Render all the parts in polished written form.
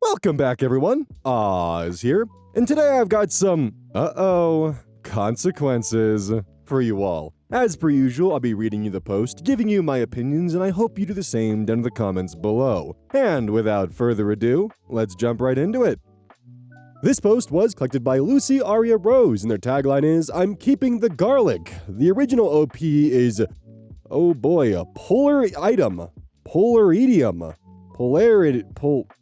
Welcome back, everyone. Oz here, and today I've got some consequences for you all. As per usual, I'll be reading you the post, giving you my opinions, and I hope you do the same down in the comments below. And without further ado, let's jump right into it. This post was collected by Lucy Aria Rose, and their tagline is, "I'm keeping the garlic." The original OP is, oh boy, a polar item. Polaritium. Polaridium.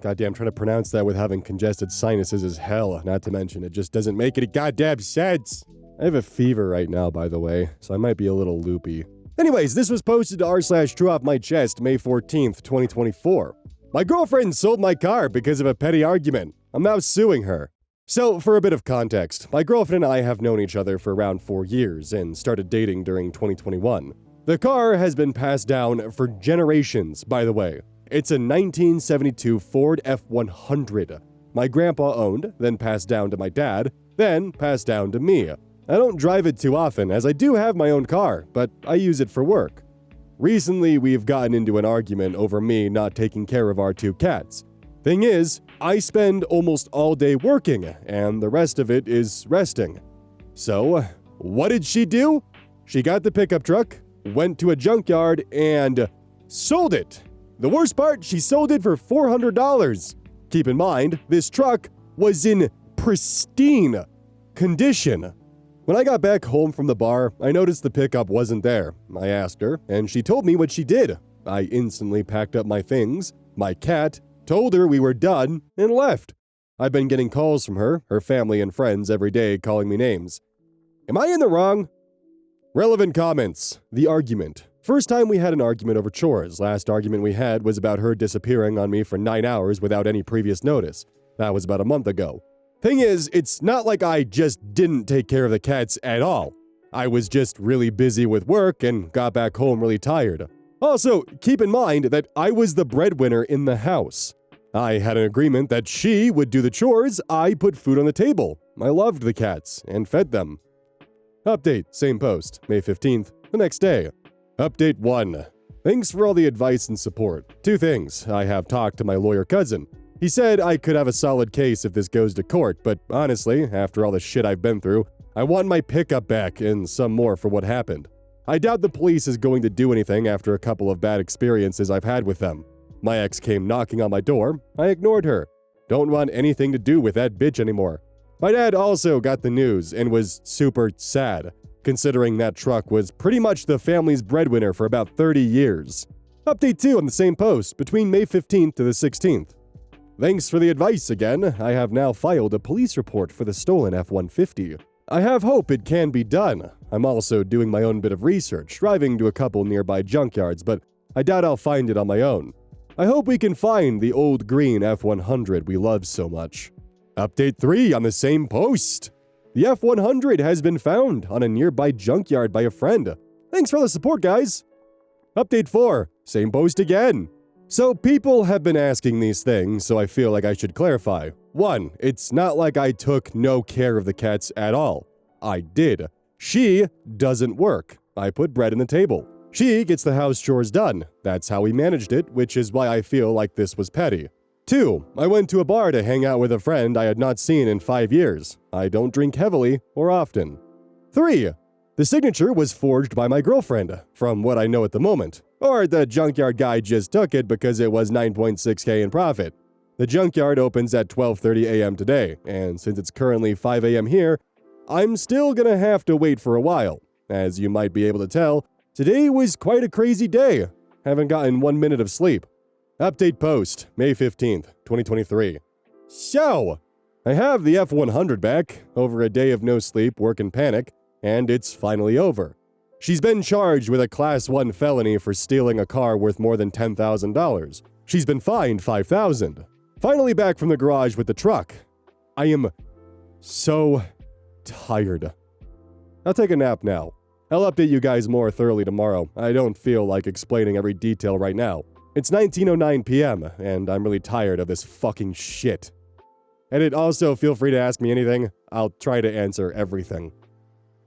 Goddamn, trying to pronounce that with having congested sinuses is hell, not to mention it just doesn't make any goddamn sense. I have a fever right now, by the way, so I might be a little loopy. Anyways, this was posted to r/TrueOffMyChest May 14th, 2024. My girlfriend sold my car because of a petty argument. I'm now suing her. So, for a bit of context, my girlfriend and I have known each other for around 4 years and started dating during 2021. The car has been passed down for generations, by the way. It's a 1972 Ford F100. My grandpa owned, then passed down to my dad, then passed down to me. I don't drive it too often, as I do have my own car, but I use it for work. Recently, we've gotten into an argument over me not taking care of our 2 cats. Thing is, I spend almost all day working, and the rest of it is resting. So, what did she do? She got the pickup truck, went to a junkyard, and sold it. The worst part, she sold it for $400. Keep in mind, this truck was in pristine condition. When I got back home from the bar, I noticed the pickup wasn't there. I asked her, and she told me what she did. I instantly packed up my things, my cat, told her we were done, and left. I've been getting calls from her family and friends every day calling me names. Am I in the wrong? Relevant comments. The argument. First time we had an argument over chores. Last argument we had was about her disappearing on me for 9 hours without any previous notice. That was about a month ago. Thing is, it's not like I just didn't take care of the cats at all. I was just really busy with work and got back home really tired. Also, keep in mind that I was the breadwinner in the house. I had an agreement that she would do the chores, I put food on the table. I loved the cats and fed them. Update, same post, May 15th, the next day. Update 1. Thanks for all the advice and support. 2 things. I have talked to my lawyer cousin. He said I could have a solid case if this goes to court, but honestly, after all the shit I've been through, I want my pickup back and some more for what happened. I doubt the police is going to do anything after a couple of bad experiences I've had with them. My ex came knocking on my door. I ignored her. Don't want anything to do with that bitch anymore. My dad also got the news and was super sad, considering that truck was pretty much the family's breadwinner for about 30 years. Update 2 on the same post, between May 15th to the 16th. Thanks for the advice again. I have now filed a police report for the stolen F-150. I have hope it can be done. I'm also doing my own bit of research, driving to a couple nearby junkyards, but I doubt I'll find it on my own. I hope we can find the old green F-100 we love so much. Update 3 on the same post. The F-100 has been found on a nearby junkyard by a friend. Thanks for all the support, guys. Update 4, same post again. So people have been asking these things, so I feel like I should clarify. 1, it's not like I took no care of the cats at all. I did. She doesn't work. I put bread on the table. She gets the house chores done. That's how we managed it, which is why I feel like this was petty. 2, I went to a bar to hang out with a friend I had not seen in 5 years. I don't drink heavily or often. 3, the signature was forged by my girlfriend, from what I know at the moment. Or the junkyard guy just took it because it was 9.6K in profit. The junkyard opens at 12:30 a.m. today, and since it's currently 5 a.m. here, I'm still gonna have to wait for a while. As you might be able to tell, today was quite a crazy day. Haven't gotten 1 minute of sleep. Update post, May 15th, 2023. So, I have the F-100 back, over a day of no sleep, work, and panic, and it's finally over. She's been charged with a Class 1 felony for stealing a car worth more than $10,000. She's been fined $5,000. Finally back from the garage with the truck. I am so tired. I'll take a nap now. I'll update you guys more thoroughly tomorrow. I don't feel like explaining every detail right now. It's 19:09 p.m., and I'm really tired of this fucking shit. And also, feel free to ask me anything. I'll try to answer everything.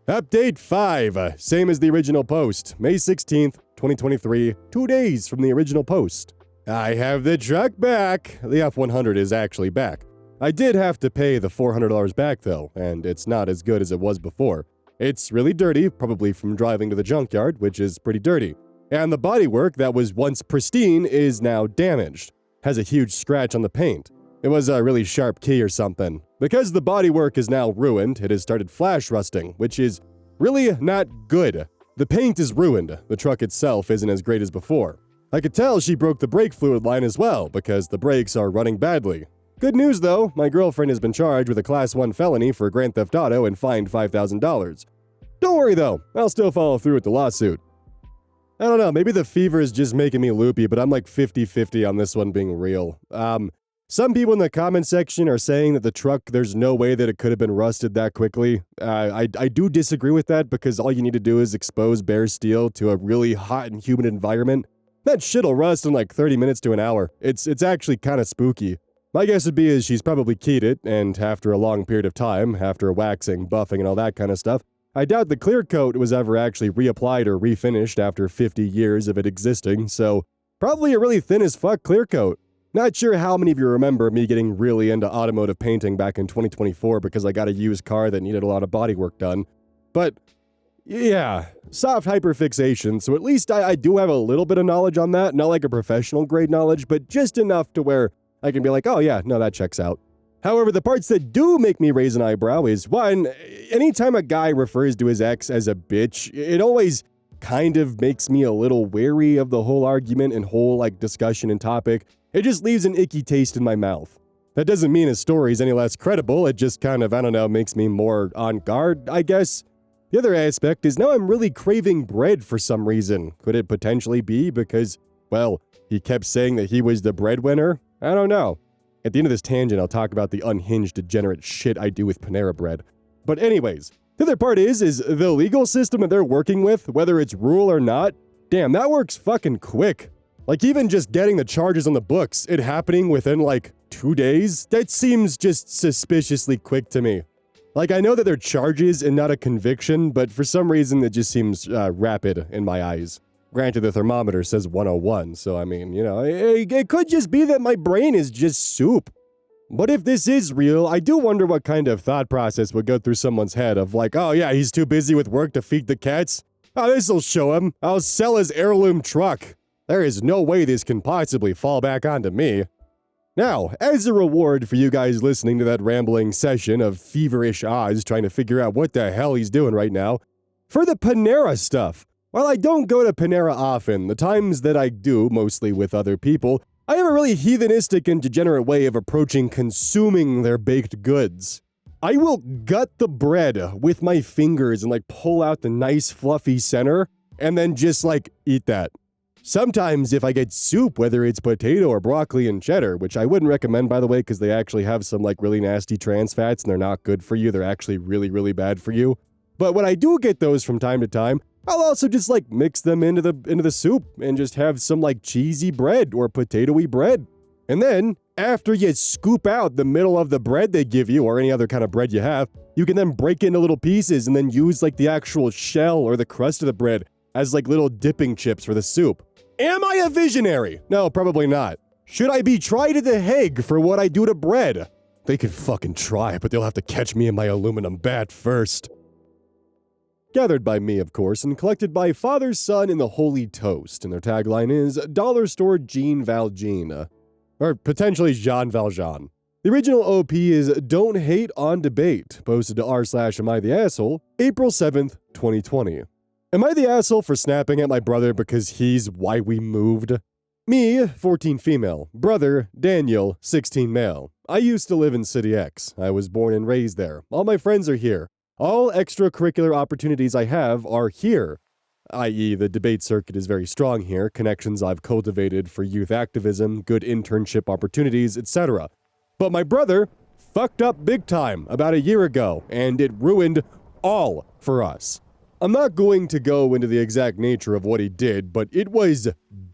Update 5, same as the original post, May 16th, 2023, 2 days from the original post. I have the truck back. The F-100 is actually back. I did have to pay the $400 back though, and it's not as good as it was before. It's really dirty, probably from driving to the junkyard, which is pretty dirty. And the bodywork that was once pristine is now damaged. Has a huge scratch on the paint. It was a really sharp key or something. Because the bodywork is now ruined, it has started flash rusting, which is really not good. The paint is ruined. The truck itself isn't as great as before. I could tell she broke the brake fluid line as well, because the brakes are running badly. Good news though, my girlfriend has been charged with a Class 1 felony for Grand Theft Auto and fined $5,000. Don't worry though, I'll still follow through with the lawsuit. I don't know, maybe the fever is just making me loopy, but I'm like 50-50 on this one being real. Some people in the comment section are saying that the truck, there's no way that it could have been rusted that quickly. I do disagree with that because all you need to do is expose bare steel to a really hot and humid environment. That shit'll rust in like 30 minutes to an hour. It's actually kind of spooky. My guess would be is she's probably keyed it, and after a long period of time, after waxing, buffing, and all that kind of stuff, I doubt the clear coat was ever actually reapplied or refinished after 50 years of it existing, so probably a really thin as fuck clear coat. Not sure how many of you remember me getting really into automotive painting back in 2024 because I got a used car that needed a lot of bodywork done. But yeah, soft hyperfixation, so at least I do have a little bit of knowledge on that, not like a professional grade knowledge, but just enough to where I can be like, oh yeah, no, that checks out. However, the parts that do make me raise an eyebrow is, one, anytime a guy refers to his ex as a bitch, it always kind of makes me a little wary of the whole argument and whole, like, discussion and topic. It just leaves an icky taste in my mouth. That doesn't mean his story is any less credible, it just kind of, I don't know, makes me more on guard, I guess. The other aspect is now I'm really craving bread for some reason. Could it potentially be because, well, he kept saying that he was the breadwinner? I don't know. At the end of this tangent, I'll talk about the unhinged, degenerate shit I do with Panera Bread. But anyways, the other part is the legal system that they're working with, whether it's rule or not, damn, that works fucking quick. Like, even just getting the charges on the books, it happening within, like, 2 days, that seems just suspiciously quick to me. Like, I know that they're charges and not a conviction, but for some reason, it just seems rapid in my eyes. Granted, the thermometer says 101, so I mean, you know, it could just be that my brain is just soup. But if this is real, I do wonder what kind of thought process would go through someone's head of like, oh yeah, he's too busy with work to feed the cats? Oh, this'll show him. I'll sell his heirloom truck. There is no way this can possibly fall back onto me. Now, as a reward for you guys listening to that rambling session of feverish Oz trying to figure out what the hell he's doing right now, for the Panera stuff, while I don't go to Panera often, the times that I do, mostly with other people, I have a really heathenistic and degenerate way of approaching consuming their baked goods. I will gut the bread with my fingers and like pull out the nice fluffy center, and then just like eat that. Sometimes if I get soup, whether it's potato or broccoli and cheddar, which I wouldn't recommend by the way because they actually have some like really nasty trans fats and they're not good for you, they're actually really, really bad for you. But when I do get those from time to time, I'll also just like mix them into the soup and just have some like cheesy bread or potatoey bread. And then after you scoop out the middle of the bread they give you or any other kind of bread you have, you can then break it into little pieces and then use like the actual shell or the crust of the bread as like little dipping chips for the soup. Am I a visionary? No, probably not. Should I be tried at the Hygh for what I do to bread? They could fucking try, but they'll have to catch me in my aluminum bat first. Gathered by me, of course, and collected by Father, Son, and the Holy Toast, and their tagline is Dollar Store Jean Valjean. Or potentially Jean Valjean. The original OP is Don't Hate on Debate, posted to r/Am I the Asshole, April 7th, 2020. Am I the asshole for snapping at my brother because he's why we moved? Me, 14 female. Brother, Daniel, 16 male. I used to live in City X. I was born and raised there. All my friends are here. All extracurricular opportunities I have are here, i.e. the debate circuit is very strong here, connections I've cultivated for youth activism, good internship opportunities, etc. But my brother fucked up big time about a year ago, and it ruined all for us. I'm not going to go into the exact nature of what he did, but it was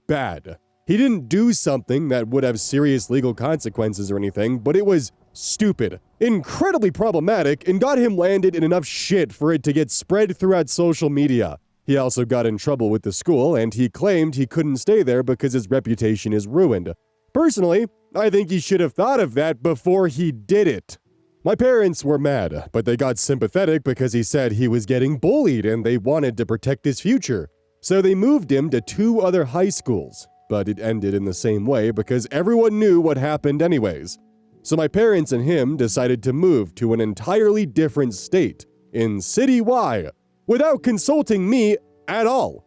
bad. He didn't do something that would have serious legal consequences or anything, but it was stupid, incredibly problematic, and got him landed in enough shit for it to get spread throughout social media. He also got in trouble with the school, and he claimed he couldn't stay there because his reputation is ruined. Personally, I think he should have thought of that before he did it. My parents were mad, but they got sympathetic because he said he was getting bullied and they wanted to protect his future. So they moved him to 2 other high schools, but it ended in the same way because everyone knew what happened anyways. So my parents and him decided to move to an entirely different state, in City Y, without consulting me at all.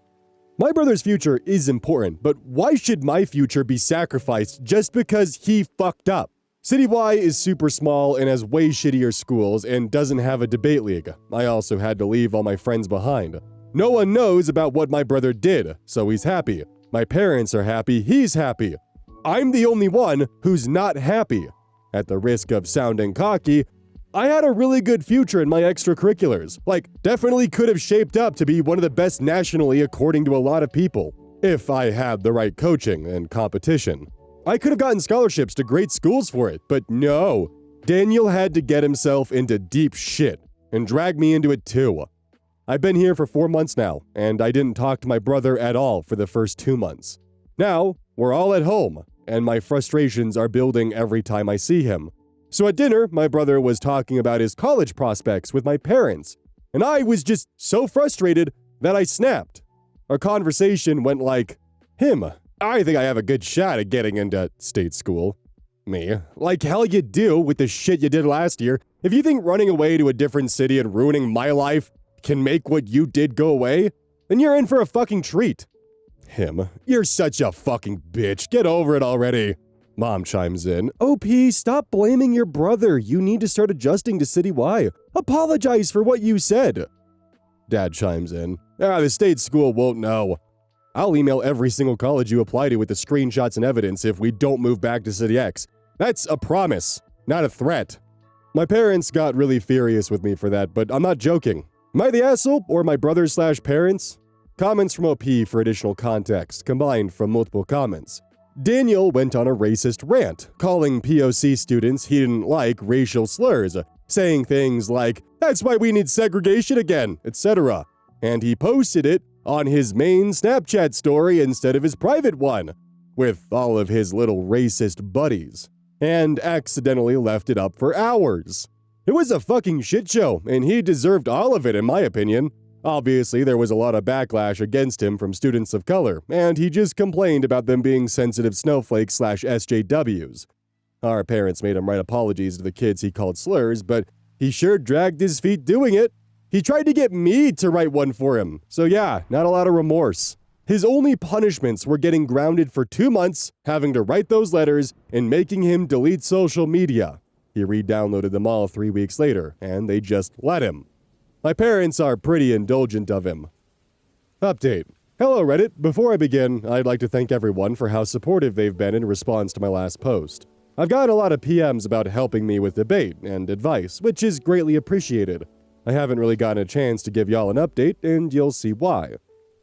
My brother's future is important, but why should my future be sacrificed just because he fucked up? City Y is super small and has way shittier schools and doesn't have a debate league. I also had to leave all my friends behind. No one knows about what my brother did, so he's happy. My parents are happy, he's happy. I'm the only one who's not happy. At the risk of sounding cocky, I had a really good future in my extracurriculars. Definitely could have shaped up to be one of the best nationally according to a lot of people, if I had the right coaching and competition. I could have gotten scholarships to great schools for it, but no. Daniel had to get himself into deep shit, and drag me into it too. I've been here for 4 months now, and I didn't talk to my brother at all for the first 2 months. Now, we're all at home, and my frustrations are building every time I see him. So at dinner, my brother was talking about his college prospects with my parents, and I was just so frustrated that I snapped. Our conversation went like, him, I think I have a good shot at getting into state school. Me, like hell you do with the shit you did last year. If you think running away to a different city and ruining my life can make what you did go away, then you're in for a fucking treat. Him, you're such a fucking bitch, get over it already. Mom chimes in, OP, stop blaming your brother. You need to start adjusting to City Y. Apologize for what you said. Dad chimes in, the state school won't know. I'll email every single college you apply to with the screenshots and evidence if we don't move back to City X. That's a promise, not a threat. My parents got really furious with me for that, but I'm not joking. Am I the asshole or my brother/parents? Comments from OP for additional context, combined from multiple comments. Daniel went on a racist rant, calling POC students he didn't like racial slurs, saying things like, that's why we need segregation again, etc. And he posted it on his main Snapchat story instead of his private one, with all of his little racist buddies, and accidentally left it up for hours. It was a fucking shit show, and he deserved all of it in my opinion. Obviously, there was a lot of backlash against him from students of color, and he just complained about them being sensitive snowflakes/SJWs. Our parents made him write apologies to the kids he called slurs, but he sure dragged his feet doing it. He tried to get me to write one for him, so yeah, not a lot of remorse. His only punishments were getting grounded for 2 months, having to write those letters, and making him delete social media. He re-downloaded them all 3 weeks later, and they just let him. My parents are pretty indulgent of him. Update. Hello Reddit, before I begin, I'd like to thank everyone for how supportive they've been in response to my last post. I've gotten a lot of PMs about helping me with debate and advice, which is greatly appreciated. I haven't really gotten a chance to give y'all an update, and you'll see why.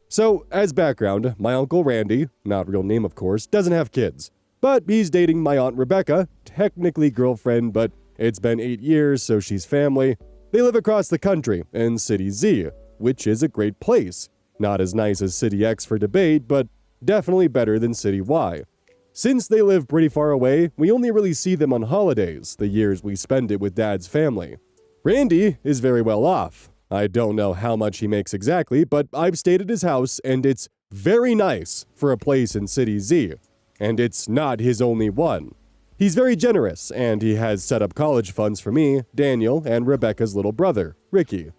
So, as background, my uncle Randy, not real name of course, doesn't have kids. But he's dating my aunt Rebecca, technically girlfriend, but it's been 8 years, so she's family. They live across the country, in City Z, which is a great place. Not as nice as City X for debate, but definitely better than City Y. Since they live pretty far away, we only really see them on holidays, the years we spend it with Dad's family. Randy is very well off. I don't know how much he makes exactly, but I've stayed at his house, and it's very nice for a place in City Z. And it's not his only one. He's very generous, and he has set up college funds for me, Daniel, and Rebecca's little brother, Ricky.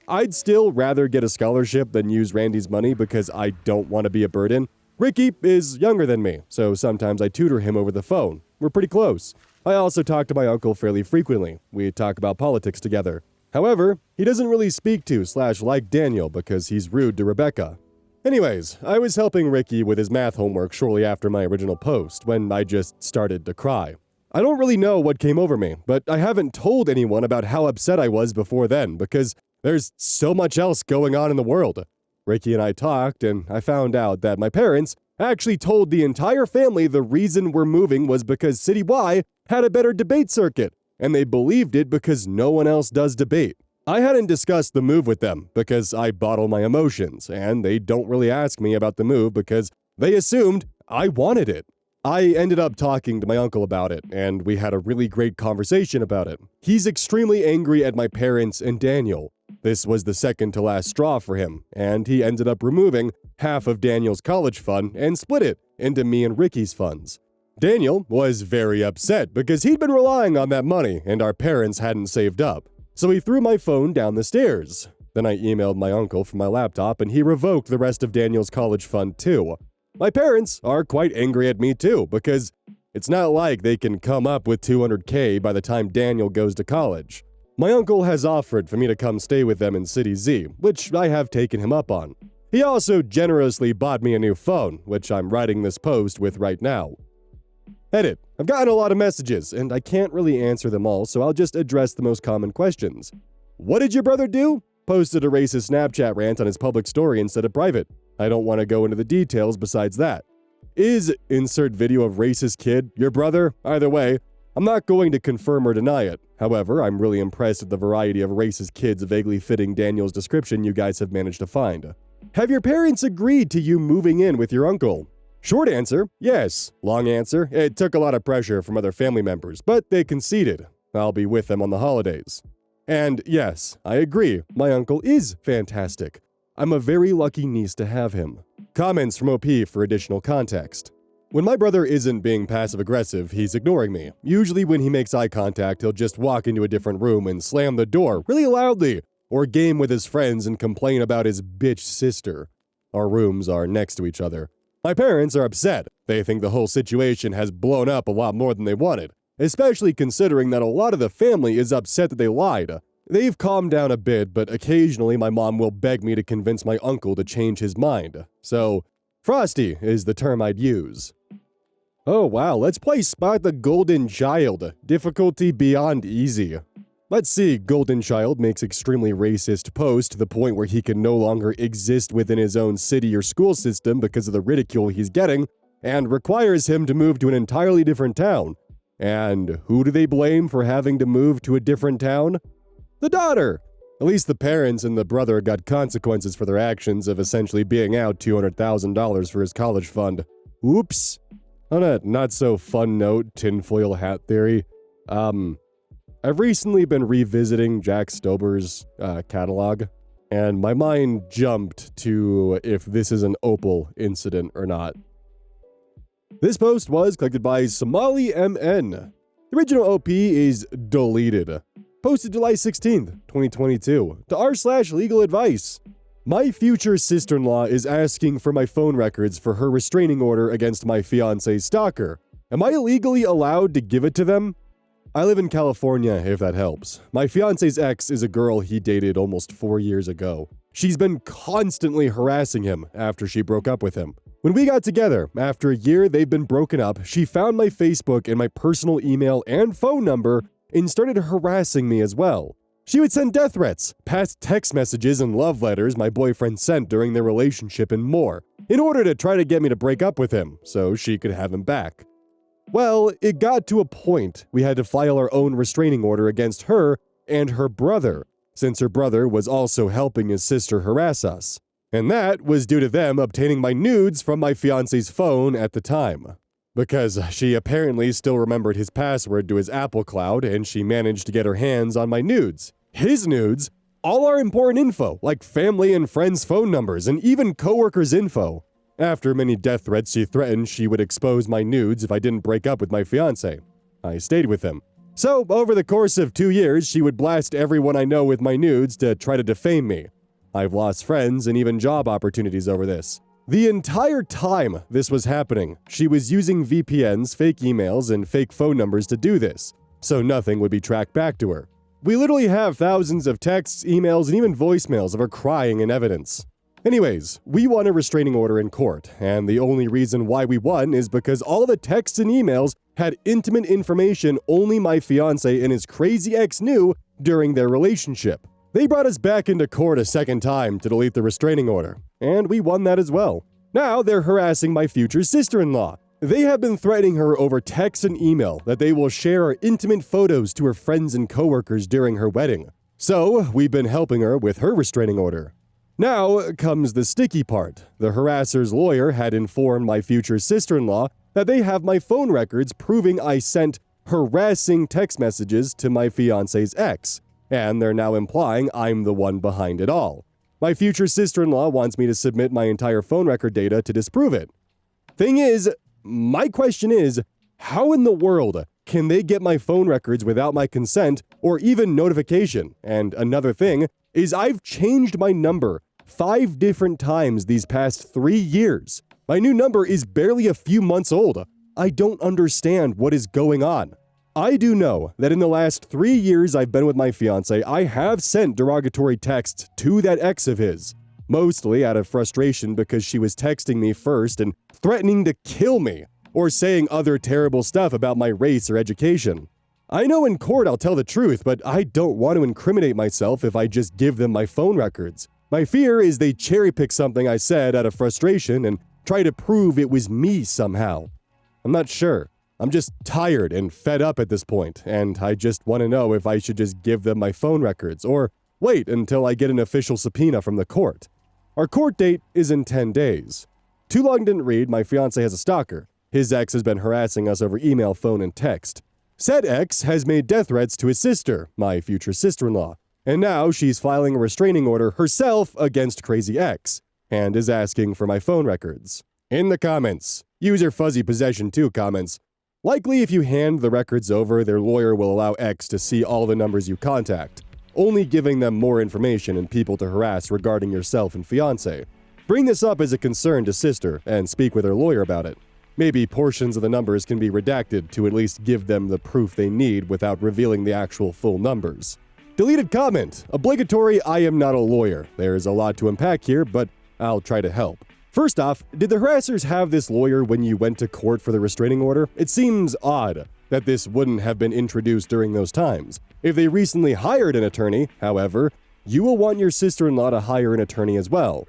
I'd still rather get a scholarship than use Randy's money because I don't want to be a burden. Ricky is younger than me, so sometimes I tutor him over the phone. We're pretty close. I also talk to my uncle fairly frequently. We talk about politics together. However, he doesn't really speak to/like Daniel because he's rude to Rebecca. Anyways, I was helping Ricky with his math homework shortly after my original post when I just started to cry. I don't really know what came over me, but I haven't told anyone about how upset I was before then because there's so much else going on in the world. Ricky and I talked, and I found out that my parents actually told the entire family the reason we're moving was because City Y had a better debate circuit, and they believed it because no one else does debate. I hadn't discussed the move with them because I bottle my emotions, and they don't really ask me about the move because they assumed I wanted it. I ended up talking to my uncle about it, and we had a really great conversation about it. He's extremely angry at my parents and Daniel. This was the second to last straw for him, and he ended up removing half of Daniel's college fund and split it into me and Ricky's funds. Daniel was very upset because he'd been relying on that money and our parents hadn't saved up. So he threw my phone down the stairs. Then I emailed my uncle from my laptop and he revoked the rest of Daniel's college fund too. My parents are quite angry at me too because it's not like they can come up with $200K by the time Daniel goes to college. My uncle has offered for me to come stay with them in City Z, which I have taken him up on. He also generously bought me a new phone, which I'm writing this post with right now. Edit. I've gotten a lot of messages, and I can't really answer them all, so I'll just address the most common questions. What did your brother do? Posted a racist Snapchat rant on his public story instead of private. I don't want to go into the details besides that. Is insert video of racist kid your brother? Either way, I'm not going to confirm or deny it. However, I'm really impressed at the variety of racist kids vaguely fitting Daniel's description you guys have managed to find. Have your parents agreed to you moving in with your uncle? Short answer, yes. Long answer, it took a lot of pressure from other family members, but they conceded. I'll be with them on the holidays. And yes, I agree, my uncle is fantastic. I'm a very lucky niece to have him. Comments from OP for additional context. When my brother isn't being passive-aggressive, he's ignoring me. Usually when he makes eye contact, he'll just walk into a different room and slam the door really loudly, or game with his friends and complain about his bitch sister. Our rooms are next to each other. My parents are upset. They think the whole situation has blown up a lot more than they wanted, especially considering that a lot of the family is upset that they lied. They've calmed down a bit, but occasionally my mom will beg me to convince my uncle to change his mind. So, frosty is the term I'd use. Oh wow, let's play Spot the Golden Child. Difficulty beyond easy. Let's see, Golden Child makes extremely racist post to the point where he can no longer exist within his own city or school system because of the ridicule he's getting, and requires him to move to an entirely different town. And who do they blame for having to move to a different town? The daughter! At least the parents and the brother got consequences for their actions of essentially being out $200,000 for his college fund. Oops. On a not-so-fun note, tinfoil hat theory, I've recently been revisiting Jack Stober's catalog, and my mind jumped to if this is an Opal incident or not. This post was collected by Somali MN. The original OP is deleted. Posted July 16th, 2022, to r/legal advice. My future sister-in-law is asking for my phone records for her restraining order against my fiance's stalker. Am I legally allowed to give it to them? I live in California, if that helps. My fiance's ex is a girl he dated almost 4 years ago. She's been constantly harassing him after she broke up with him. When we got together, after a year they've been broken up, she found my Facebook and my personal email and phone number and started harassing me as well. She would send death threats, past text messages and love letters my boyfriend sent during their relationship and more, in order to try to get me to break up with him so she could have him back. Well, it got to a point we had to file our own restraining order against her and her brother, since her brother was also helping his sister harass us. And that was due to them obtaining my nudes from my fiance's phone at the time. Because she apparently still remembered his password to his Apple Cloud and she managed to get her hands on my nudes. His nudes? All our important info, like family and friends' phone numbers and even coworkers' info. After many death threats, she threatened she would expose my nudes if I didn't break up with my fiancé. I stayed with him. So, over the course of 2 years, she would blast everyone I know with my nudes to try to defame me. I've lost friends and even job opportunities over this. The entire time this was happening, she was using VPNs, fake emails, and fake phone numbers to do this, so nothing would be tracked back to her. We literally have thousands of texts, emails, and even voicemails of her crying in evidence. Anyways, we won a restraining order in court, and the only reason why we won is because all the texts and emails had intimate information only my fiancé and his crazy ex knew during their relationship. They brought us back into court a second time to delete the restraining order, and we won that as well. Now they're harassing my future sister-in-law. They have been threatening her over text and email that they will share her intimate photos to her friends and coworkers during her wedding. So, we've been helping her with her restraining order. Now comes the sticky part. The harasser's lawyer had informed my future sister-in-law that they have my phone records proving I sent harassing text messages to my fiance's ex, and they're now implying I'm the one behind it all. My future sister-in-law wants me to submit my entire phone record data to disprove it. Thing is, my question is, how in the world can they get my phone records without my consent or even notification? And another thing is I've changed my number 5 different times these past 3 years. My new number is barely a few months old. I don't understand what is going on. I do know that in the last 3 years I've been with my fiance, I have sent derogatory texts to that ex of his. Mostly out of frustration because she was texting me first and threatening to kill me, or saying other terrible stuff about my race or education. I know in court I'll tell the truth, but I don't want to incriminate myself if I just give them my phone records. My fear is they cherry-pick something I said out of frustration and try to prove it was me somehow. I'm not sure. I'm just tired and fed up at this point, and I just want to know if I should just give them my phone records, or wait until I get an official subpoena from the court. Our court date is in 10 days. Too long didn't read, my fiancé has a stalker. His ex has been harassing us over email, phone, and text. Said ex has made death threats to his sister, my future sister-in-law, and now she's filing a restraining order herself against Crazy Ex, and is asking for my phone records. In the comments, user Fuzzy Possession 2 comments, likely if you hand the records over, their lawyer will allow X to see all the numbers you contact, only giving them more information and people to harass regarding yourself and fiancé. Bring this up as a concern to sister and speak with her lawyer about it. Maybe portions of the numbers can be redacted to at least give them the proof they need without revealing the actual full numbers. Deleted comment. Obligatory I am not a lawyer. There's a lot to unpack here, but I'll try to help. First off, did the harassers have this lawyer when you went to court for the restraining order? It seems odd that this wouldn't have been introduced during those times. If they recently hired an attorney, however, you will want your sister-in-law to hire an attorney as well.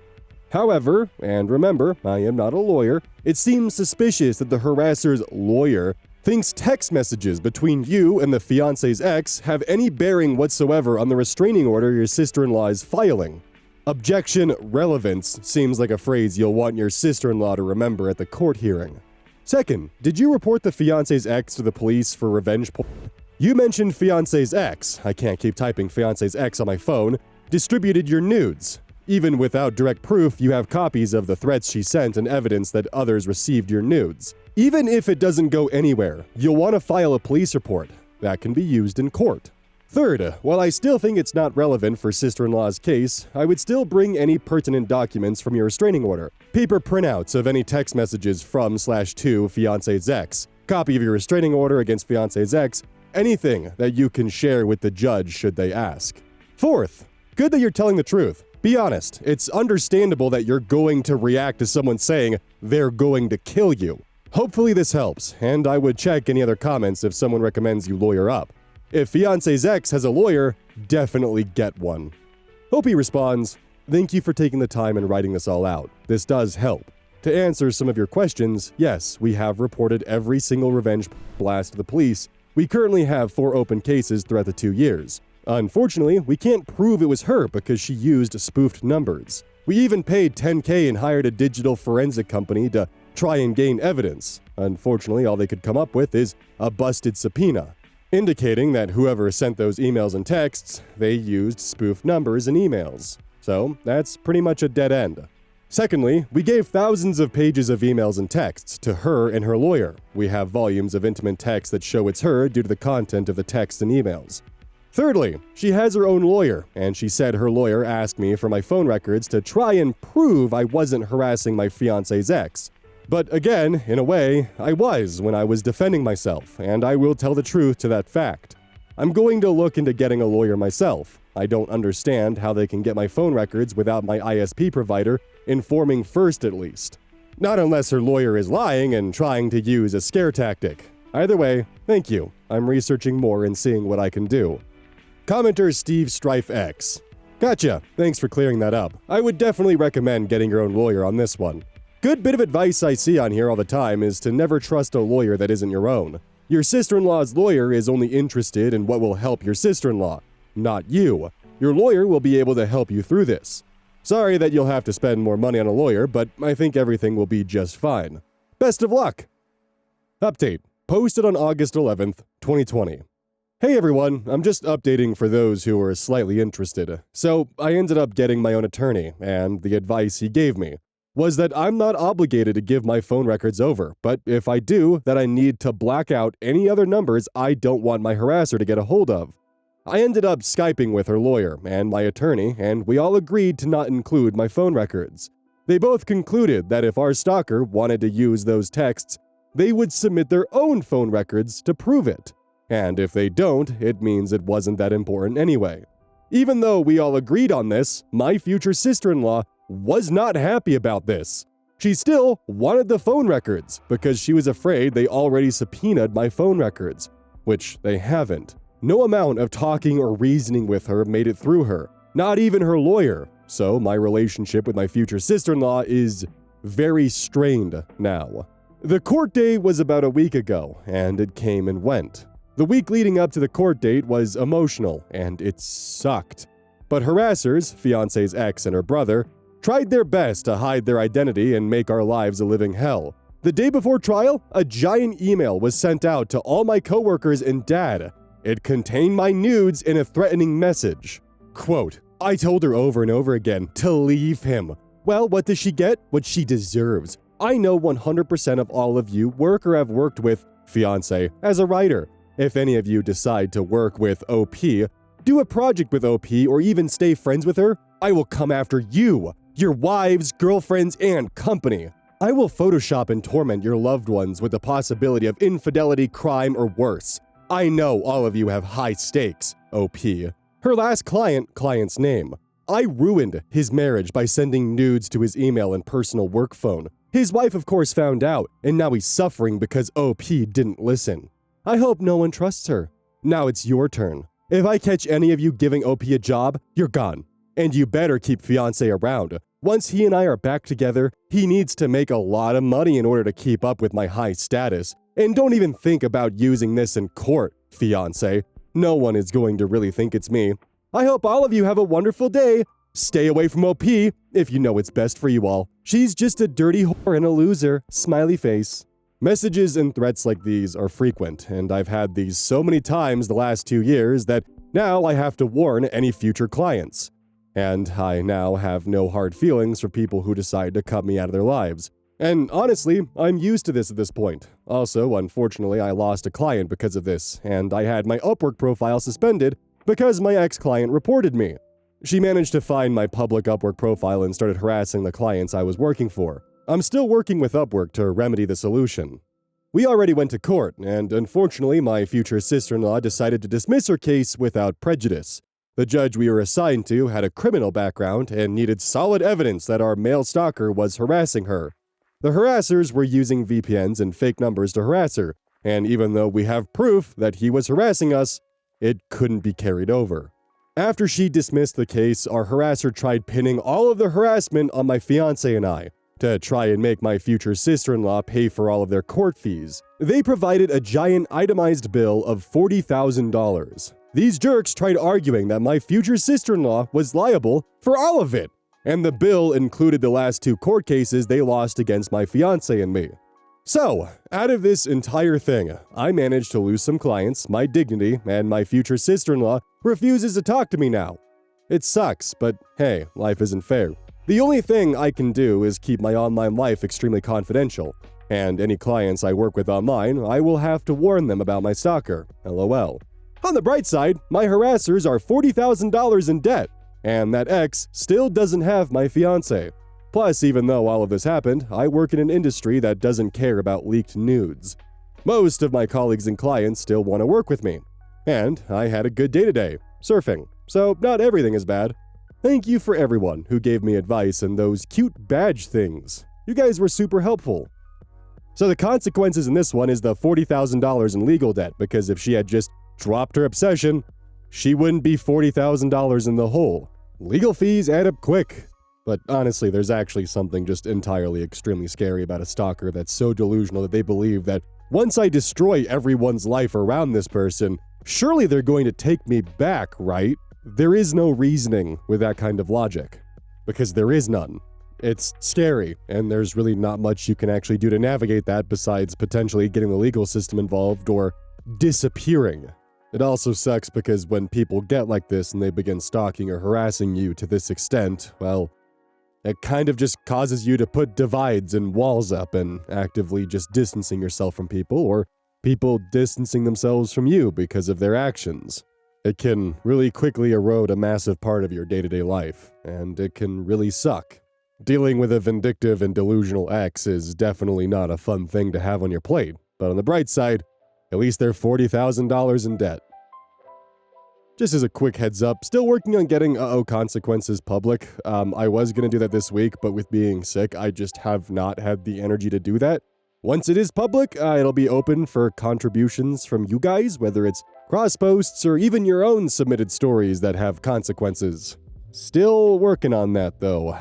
However, and remember, I am not a lawyer, it seems suspicious that the harasser's lawyer thinks text messages between you and the fiancé's ex have any bearing whatsoever on the restraining order your sister-in-law is filing. Objection relevance seems like a phrase you'll want your sister-in-law to remember at the court hearing. Second, did you report the fiancé's ex to the police for revenge porn? You mentioned fiancé's ex, I can't keep typing fiancé's ex on my phone, distributed your nudes. Even without direct proof, you have copies of the threats she sent and evidence that others received your nudes. Even if it doesn't go anywhere, you'll want to file a police report. That can be used in court. Third, while I still think it's not relevant for sister-in-law's case, I would still bring any pertinent documents from your restraining order. Paper printouts of any text messages from/to fiancé's ex, copy of your restraining order against fiancé's ex, anything that you can share with the judge should they ask. Fourth, good that you're telling the truth. Be honest, it's understandable that you're going to react to someone saying they're going to kill you. Hopefully this helps, and I would check any other comments if someone recommends you lawyer up. If fiancé's ex has a lawyer, definitely get one. Hope he responds, thank you for taking the time and writing this all out. This does help. To answer some of your questions, yes, we have reported every single revenge blast to the police. We currently have 4 open cases throughout the 2 years. Unfortunately, we can't prove it was her because she used spoofed numbers. We even paid $10K and hired a digital forensic company to try and gain evidence. Unfortunately, all they could come up with is a busted subpoena, indicating that whoever sent those emails and texts, they used spoofed numbers and emails. So that's pretty much a dead end. Secondly, we gave thousands of pages of emails and texts to her and her lawyer. We have volumes of intimate texts that show it's her due to the content of the texts and emails. Thirdly, she has her own lawyer, and she said her lawyer asked me for my phone records to try and prove I wasn't harassing my fiancé's ex. But again, in a way, I was when I was defending myself, and I will tell the truth to that fact. I'm going to look into getting a lawyer myself. I don't understand how they can get my phone records without my ISP provider informing first at least. Not unless her lawyer is lying and trying to use a scare tactic. Either way, thank you. I'm researching more and seeing what I can do. Commenter Steve Strife X. Gotcha. Thanks for clearing that up. I would definitely recommend getting your own lawyer on this one. Good bit of advice I see on here all the time is to never trust a lawyer that isn't your own. Your sister-in-law's lawyer is only interested in what will help your sister-in-law, not you. Your lawyer will be able to help you through this. Sorry that you'll have to spend more money on a lawyer, but I think everything will be just fine. Best of luck! Update. Posted on August 11th, 2020. Hey everyone, I'm just updating for those who are slightly interested. So, I ended up getting my own attorney, and the advice he gave me was that I'm not obligated to give my phone records over, but if I do, that I need to black out any other numbers I don't want my harasser to get a hold of. I ended up Skyping with her lawyer and my attorney, and we all agreed to not include my phone records. They both concluded that if our stalker wanted to use those texts, they would submit their own phone records to prove it. And if they don't, it means it wasn't that important anyway. Even though we all agreed on this, my future sister-in-law was not happy about this. She still wanted the phone records because she was afraid they already subpoenaed my phone records, which they haven't. No amount of talking or reasoning with her made it through her, not even her lawyer. So my relationship with my future sister-in-law is very strained now. The court date was about a week ago, and it came and went. The week leading up to the court date was emotional, and it sucked. But harassers, Fiancee's ex and her brother, tried their best to hide their identity and make our lives a living hell. The day before trial, a giant email was sent out to all my coworkers and dad. It contained my nudes in a threatening message. Quote, I told her over and over again to leave him. Well, what does she get? What she deserves. I know 100% of all of you work or have worked with Fiancee as a writer. If any of you decide to work with OP, do a project with OP, or even stay friends with her, I will come after you, your wives, girlfriends, and company. I will Photoshop and torment your loved ones with the possibility of infidelity, crime, or worse. I know all of you have high stakes, OP. Her last client's name. I ruined his marriage by sending nudes to his email and personal work phone. His wife, of course, found out, and now he's suffering because OP didn't listen. I hope no one trusts her. Now it's your turn. If I catch any of you giving OP a job, you're gone. And you better keep Fiancee around. Once he and I are back together, he needs to make a lot of money in order to keep up with my high status. And don't even think about using this in court, Fiancee. No one is going to really think it's me. I hope all of you have a wonderful day. Stay away from OP if you know what's best for you all. She's just a dirty whore and a loser. Smiley face. Messages and threats like these are frequent, and I've had these so many times the last 2 years that now I have to warn any future clients. And I now have no hard feelings for people who decide to cut me out of their lives. And honestly, I'm used to this at this point. Also, unfortunately, I lost a client because of this, and I had my Upwork profile suspended because my ex-client reported me. She managed to find my public Upwork profile and started harassing the clients I was working for. I'm still working with Upwork to remedy the solution. We already went to court, and unfortunately, my future sister-in-law decided to dismiss her case without prejudice. The judge we were assigned to had a criminal background and needed solid evidence that our male stalker was harassing her. The harassers were using VPNs and fake numbers to harass her, and even though we have proof that he was harassing us, it couldn't be carried over. After she dismissed the case, our harasser tried pinning all of the harassment on my fiancé and I, to try and make my future sister-in-law pay for all of their court fees. They provided a giant itemized bill of $40,000. These jerks tried arguing that my future sister-in-law was liable for all of it, and the bill included the last 2 court cases they lost against my fiancé and me. So, out of this entire thing, I managed to lose some clients, my dignity, and my future sister-in-law refuses to talk to me now. It sucks, but hey, life isn't fair. The only thing I can do is keep my online life extremely confidential, and any clients I work with online, I will have to warn them about my stalker, LOL. On the bright side, my harassers are $40,000 in debt, and that ex still doesn't have my fiancé. Plus, even though all of this happened, I work in an industry that doesn't care about leaked nudes. Most of my colleagues and clients still want to work with me. And I had a good day today, surfing, so not everything is bad. Thank you for everyone who gave me advice and those cute badge things. You guys were super helpful. So the consequences in this one is the $40,000 in legal debt, because if she had just dropped her obsession, she wouldn't be $40,000 in the hole. Legal fees add up quick. But honestly, there's actually something just entirely extremely scary about a stalker that's so delusional that they believe that once I destroy everyone's life around this person, surely they're going to take me back, right? There is no reasoning with that kind of logic, because there is none. It's scary, and there's really not much you can actually do to navigate that besides potentially getting the legal system involved or disappearing. It also sucks because when people get like this and they begin stalking or harassing you to this extent, well, it kind of just causes you to put divides and walls up and actively just distancing yourself from people, or people distancing themselves from you because of their actions. It can really quickly erode a massive part of your day-to-day life, and it can really suck. Dealing with a vindictive and delusional ex is definitely not a fun thing to have on your plate, but on the bright side, at least they're $40,000 in debt. Just as a quick heads up, still working on getting UhOhConsequences public. I was going to do that this week, but with being sick, I just have not had the energy to do that. Once it is public, it'll be open for contributions from you guys, whether it's cross posts or even your own submitted stories that have consequences. Still working on that, though.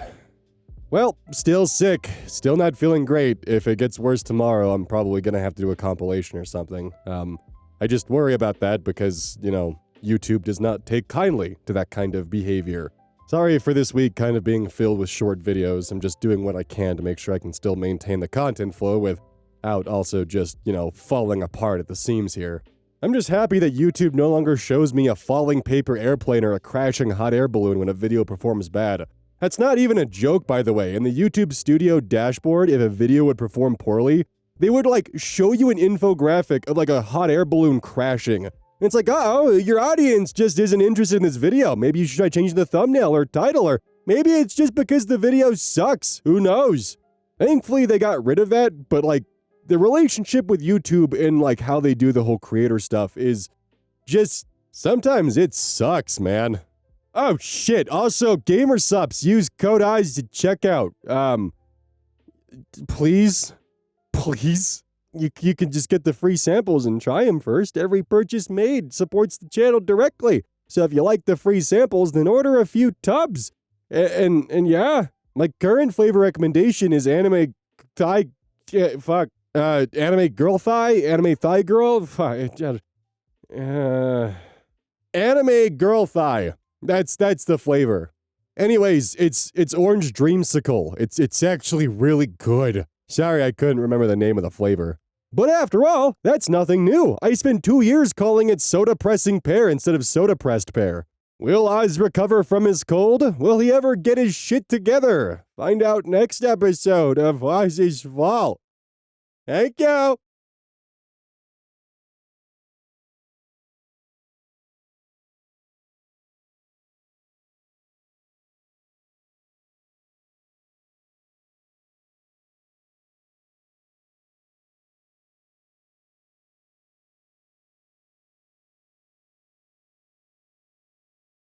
Well, still sick, still not feeling great. If it gets worse tomorrow, I'm probably gonna have to do a compilation or something. I just worry about that because, you know, YouTube does not take kindly to that kind of behavior. Sorry for this week kind of being filled with short videos. I'm just doing what I can to make sure I can still maintain the content flow without also just, you know, falling apart at the seams here. I'm just happy that YouTube no longer shows me a falling paper airplane or a crashing hot air balloon when a video performs bad. That's not even a joke, by the way. In the YouTube Studio dashboard, if a video would perform poorly, they would, like, show you an infographic of, like, a hot air balloon crashing. And it's like, oh, your audience just isn't interested in this video. Maybe you should try changing the thumbnail or title, or maybe it's just because the video sucks. Who knows? Thankfully, they got rid of that, but, like, the relationship with YouTube and, like, how they do the whole creator stuff is just... sometimes it sucks, man. Oh shit, also gamer subs, use code EYES to check out. Please? You can just get the free samples and try them first. Every purchase made supports the channel directly. So if you like the free samples, then order a few tubs. And yeah, my current flavor recommendation is anime girl thigh, anime thigh girl, anime girl thigh. That's the flavor. Anyways, it's orange dreamsicle. It's actually really good. Sorry I couldn't remember the name of the flavor. But after all, that's nothing new. I spent 2 years calling it soda pressing pear instead of soda pressed pear. Will Oz recover from his cold? Will he ever get his shit together? Find out next episode of Oz's Fall. Thank you.